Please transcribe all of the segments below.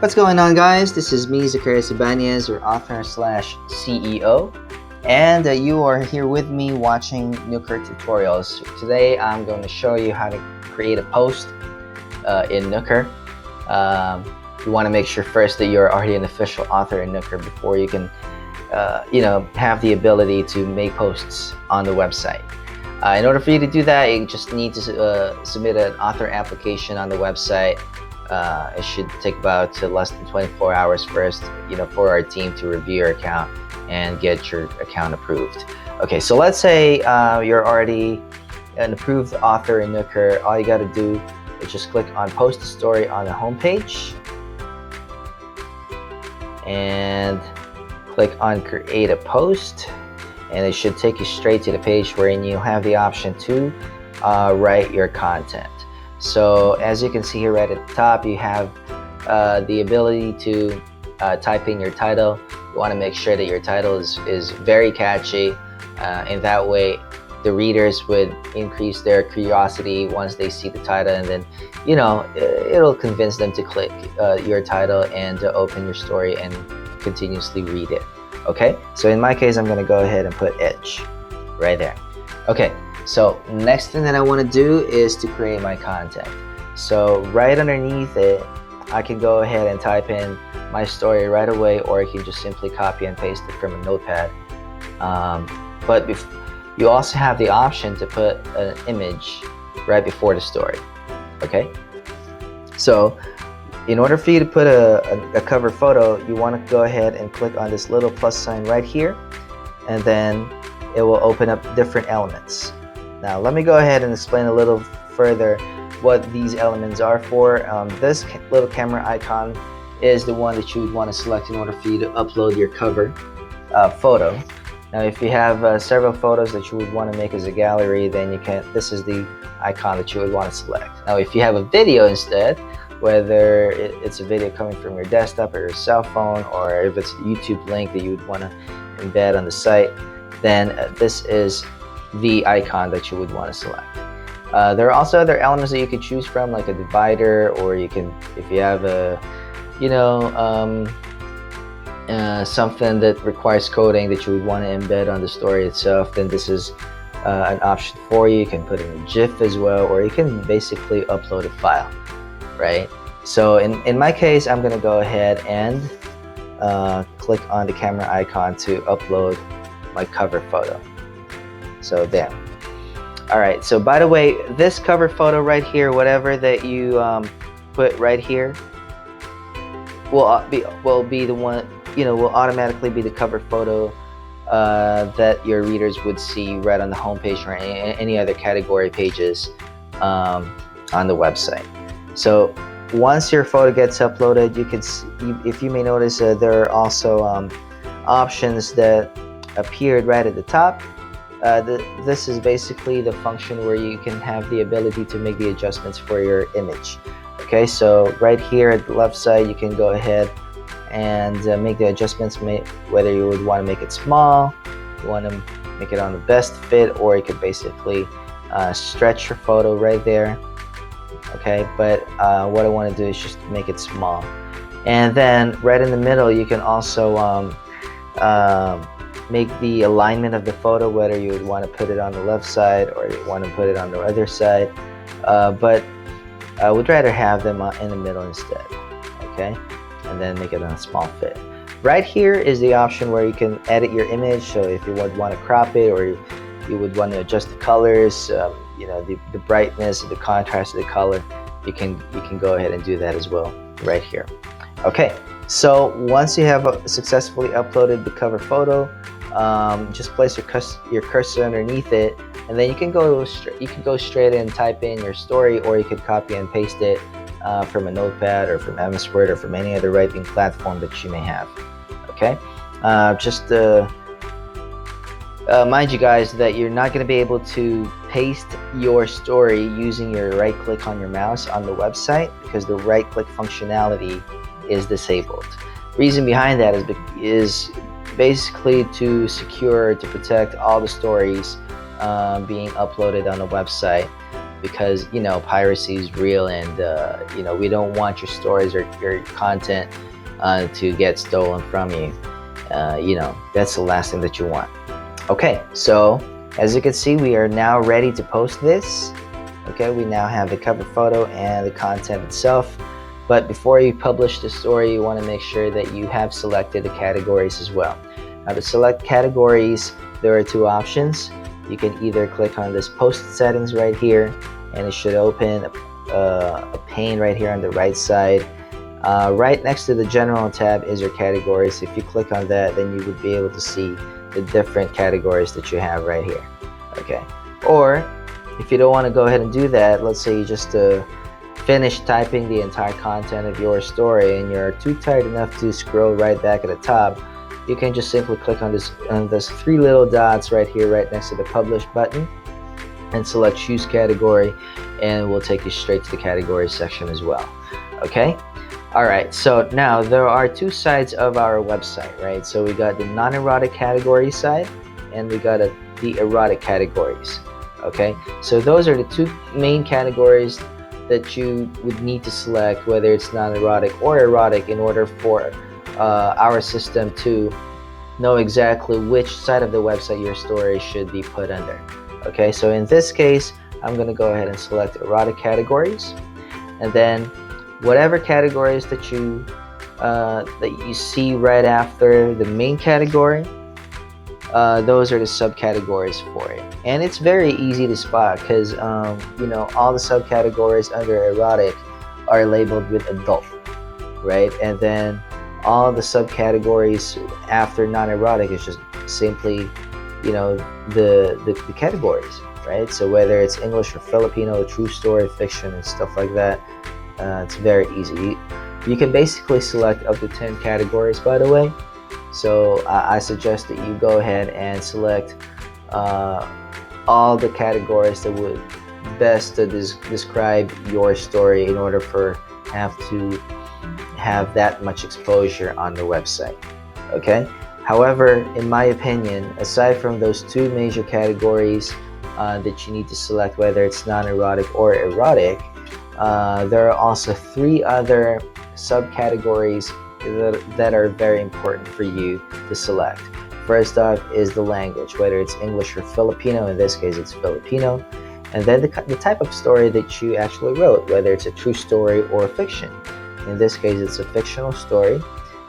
What's going on, guys? This is me, Zacarias Ibanez, your author slash CEO, and you are here with me watching Nooker tutorials. Today I'm going to show you how to create a post in Nooker. You want to make sure first that you're already an official author in Nooker before you can have the ability to make posts on the website. In order for you to do that, you just need to submit an author application on the website. It should take about less than 24 hours first, for our team to review your account and get your account approved. Okay, so let's say you're already an approved author in Nooker. All you got to do is just click on Post a Story on the home page and click on Create a Post, and it should take you straight to the page wherein you have the option to write your content. So as you can see here right at the top, you have the ability to type in your title. You want to make sure that your title is very catchy, and that way the readers would increase their curiosity once they see the title, and then it'll convince them to click your title and to open your story and continuously read it. Okay, so in my case, I'm going to go ahead and put Edge right there. Okay, so next thing that I want to do is to create my content. So right underneath it, I can go ahead and type in my story right away, or I can just simply copy and paste it from a notepad. But you also have the option to put an image right before the story. Okay, so in order for you to put a cover photo, you want to go ahead and click on this little plus sign right here, and then it will open up different elements. Now let me go ahead and explain a little further what these elements are for. This little camera icon is the one that you would want to select in order for you to upload your cover photo. Now if you have several photos that you would want to make as a gallery, then this is the icon that you would want to select. Now if you have a video instead, whether it's a video coming from your desktop or your cell phone, or if it's a YouTube link that you would want to embed on the site, then this is the icon that you would want to select. There are also other elements that you could choose from, like a divider, or you can, if you have a something that requires coding that you would want to embed on the story itself, then this is an option for you. You can put in a GIF as well, or you can basically upload a file, right? So in my case, I'm gonna go ahead and click on the camera icon to upload my cover photo. So there. All right, so by the way, this cover photo right here, whatever that you put right here, will be the one, will automatically be the cover photo that your readers would see right on the home page or any other category pages on the website. So once your photo gets uploaded, you can see, if you may notice, there are also options that appeared right at the top. This is basically the function where you can have the ability to make the adjustments for your image. Okay, so right here at the left side, you can go ahead and make the adjustments, whether you would want to make it small, you want to make it on the best fit, or you could basically stretch your photo right there. Okay, but what I want to do is just make it small. And then right in the middle, you can also make the alignment of the photo, whether you would want to put it on the left side or you want to put it on the other side, but I would rather have them in the middle instead. Okay, and then make it on a small fit. Right here is the option where you can edit your image. So if you would want to crop it, or you would want to adjust the colors, the brightness, the contrast of the color, you can go ahead and do that as well right here. Okay, so once you have successfully uploaded the cover photo, just place your cursor underneath it, and then you can go straight and type in your story, or you could copy and paste it from a notepad or from MS Word or from any other writing platform that you may have. Okay, just mind you guys that you're not going to be able to paste your story using your right click on your mouse on the website, because the right click functionality is disabled. Reason behind that is basically to protect all the stories being uploaded on the website. because piracy is real, and we don't want your stories or your content to get stolen from you. That's the last thing that you want. Okay, so as you can see, we are now ready to post this. Okay, we now have the cover photo and the content itself. But before you publish the story, you want to make sure that you have selected the categories as well. Now, to select categories, there are two options. You can either click on this post settings right here, and it should open a pane right here on the right side. Right next to the general tab is your categories. If you click on that, then you would be able to see the different categories that you have right here. Okay, or if you don't want to go ahead and do that, let's say you just finish typing the entire content of your story and you're too tired enough to scroll right back at the top, you can just simply click on this three little dots right here, right next to the publish button, and select choose category, and it will take you straight to the category section as well. Okay, all right, so now there are two sides of our website, right? So we got the non-erotic category side, and we got the erotic categories. Okay, so those are the two main categories that you would need to select, whether it's non-erotic or erotic, in order for our system to know exactly which side of the website your story should be put under. Okay, so in this case, I'm going to go ahead and select erotic categories, and then whatever categories that you see right after the main category, those are the subcategories for it. And it's very easy to spot because all the subcategories under erotic are labeled with adult, right? And then all the subcategories after non-erotic is just simply the categories, right? So whether it's English or Filipino, true story, fiction, and stuff like that, it's very easy. You can basically select up to 10 categories, by the way. So I suggest that you go ahead and select all the categories that would best describe your story in order for to have that much exposure on the website. Okay, however, in my opinion, aside from those two major categories that you need to select, whether it's non-erotic or erotic, there are also three other subcategories that are very important for you to select. First off is the language, whether it's English or Filipino. In this case, it's Filipino. And then the type of story that you actually wrote, whether it's a true story or fiction. In this case, it's a fictional story.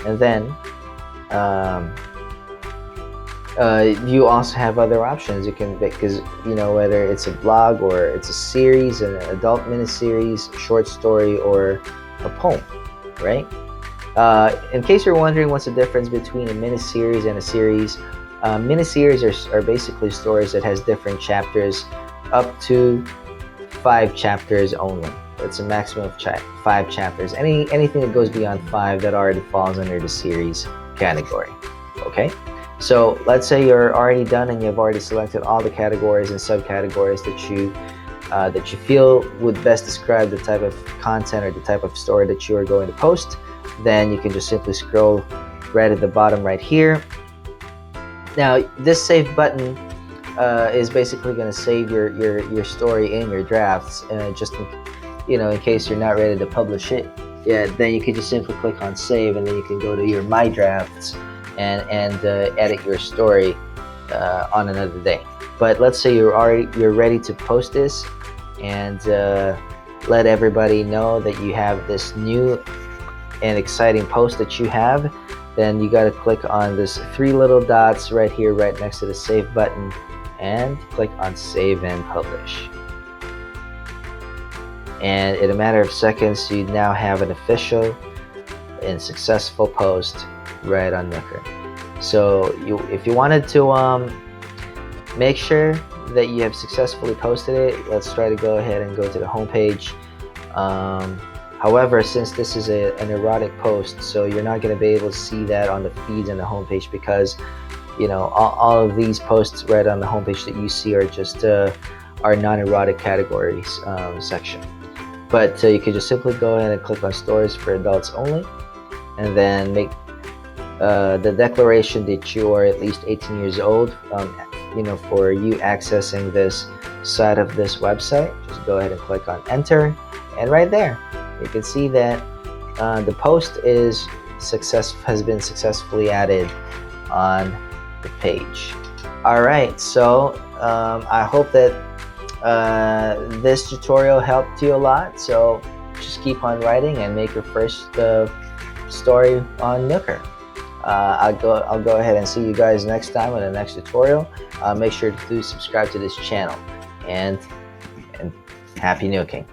And then you also have other options. You can, because whether it's a blog or it's a series, an adult miniseries, short story, or a poem, right? In case you're wondering what's the difference between a miniseries and a series, miniseries are basically stories that has different chapters, up to 5 chapters only. It's a maximum of 5 chapters. Anything that goes beyond 5, that already falls under the series category. Okay, so let's say you're already done and you've already selected all the categories and subcategories that you feel would best describe the type of content or the type of story that you are going to post. Then you can just simply scroll right at the bottom right here. Now, this save button is basically going to save your story in your drafts, just in case you're not ready to publish it. Yeah, then you can just simply click on save, and then you can go to your My Drafts and edit your story on another day. But let's say you're ready to post this and let everybody know that you have this new and exciting post that you have. Then you got to click on this 3 little dots right here, right next to the save button, and click on save and publish. And in a matter of seconds, you now have an official and successful post right on Nooker. So if you wanted to make sure that you have successfully posted it, let's try to go ahead and go to the home page. However, since this is an erotic post, so you're not going to be able to see that on the feeds and the homepage, because all of these posts right on the homepage that you see are just our non-erotic categories section. But you can just simply go ahead and click on stories for adults only, and then make the declaration that you are at least 18 years old for you accessing this side of this website. Just go ahead and click on enter, and right there you can see that the post has been successfully added on the page. Alright, so I hope that this tutorial helped you a lot. So just keep on writing and make your first story on Nooker. I'll go ahead and see you guys next time in the next tutorial. Make sure to subscribe to this channel, and happy nooking.